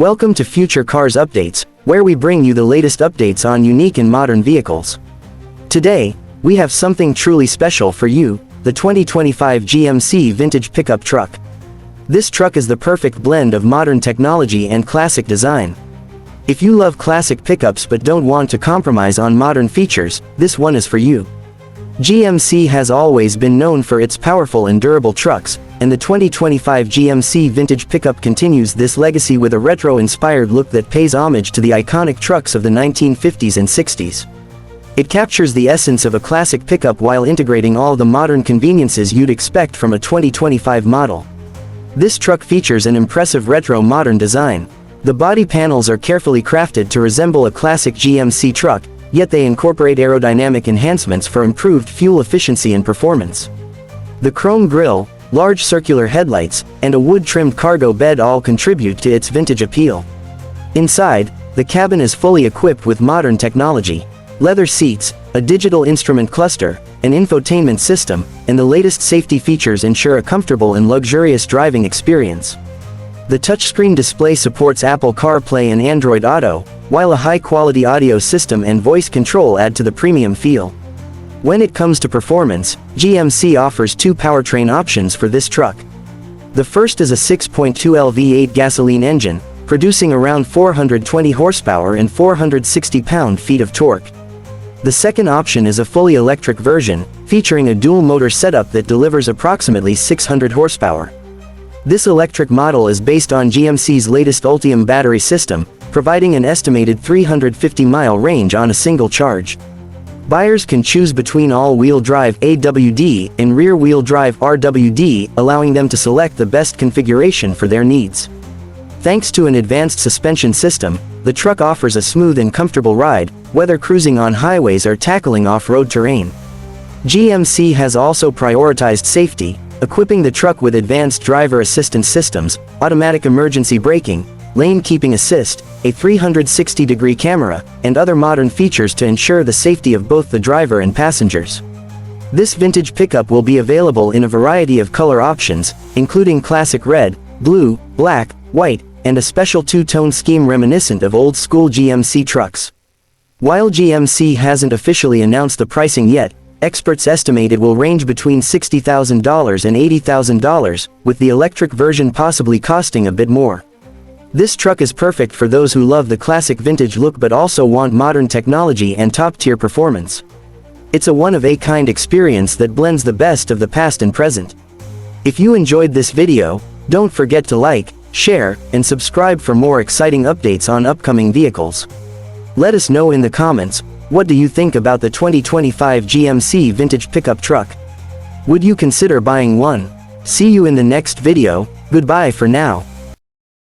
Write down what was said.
Welcome to Future Cars Updates, where we bring you the latest updates on unique and modern vehicles. Today, we have something truly special for you, the 2025 GMC Vintage Pickup Truck. This truck is the perfect blend of modern technology and classic design. If you love classic pickups but don't want to compromise on modern features, this one is for you. GMC has always been known for its powerful and durable trucks, and the 2025 GMC Vintage Pickup continues this legacy with a retro-inspired look that pays homage to the iconic trucks of the 1950s and 60s. It captures the essence of a classic pickup while integrating all the modern conveniences you'd expect from a 2025 model. This truck features an impressive retro-modern design. The body panels are carefully crafted to resemble a classic GMC truck, yet they incorporate aerodynamic enhancements for improved fuel efficiency and performance. The chrome grille, large circular headlights, and a wood-trimmed cargo bed all contribute to its vintage appeal. Inside, the cabin is fully equipped with modern technology: leather seats, a digital instrument cluster, an infotainment system, and the latest safety features ensure a comfortable and luxurious driving experience. The touchscreen display supports Apple CarPlay and Android Auto, while a high-quality audio system and voice control add to the premium feel. When it comes to performance, GMC offers two powertrain options for this truck. The first is a 6.2L V8 gasoline engine, producing around 420 horsepower and 460 pound-feet of torque. The second option is a fully electric version, featuring a dual-motor setup that delivers approximately 600 horsepower. This electric model is based on GMC's latest Ultium battery system, providing an estimated 350-mile range on a single charge. Buyers can choose between all-wheel drive AWD and rear-wheel drive RWD, allowing them to select the best configuration for their needs. Thanks to an advanced suspension system, the truck offers a smooth and comfortable ride, whether cruising on highways or tackling off-road terrain. GMC has also prioritized safety, equipping the truck with advanced driver assistance systems, automatic emergency braking, lane keeping assist, a 360-degree camera, and other modern features to ensure the safety of both the driver and passengers. This vintage pickup will be available in a variety of color options, including classic red, blue, black, white, and a special two-tone scheme reminiscent of old-school GMC trucks. While GMC hasn't officially announced the pricing yet, experts estimate it will range between $60,000 and $80,000, with the electric version possibly costing a bit more. This truck is perfect for those who love the classic vintage look but also want modern technology and top-tier performance. It's a one-of-a-kind experience that blends the best of the past and present. If you enjoyed this video, don't forget to like, share, and subscribe for more exciting updates on upcoming vehicles. Let us know in the comments, what do you think about the 2025 GMC Vintage Pickup Truck? Would you consider buying one? See you in the next video. Goodbye for now.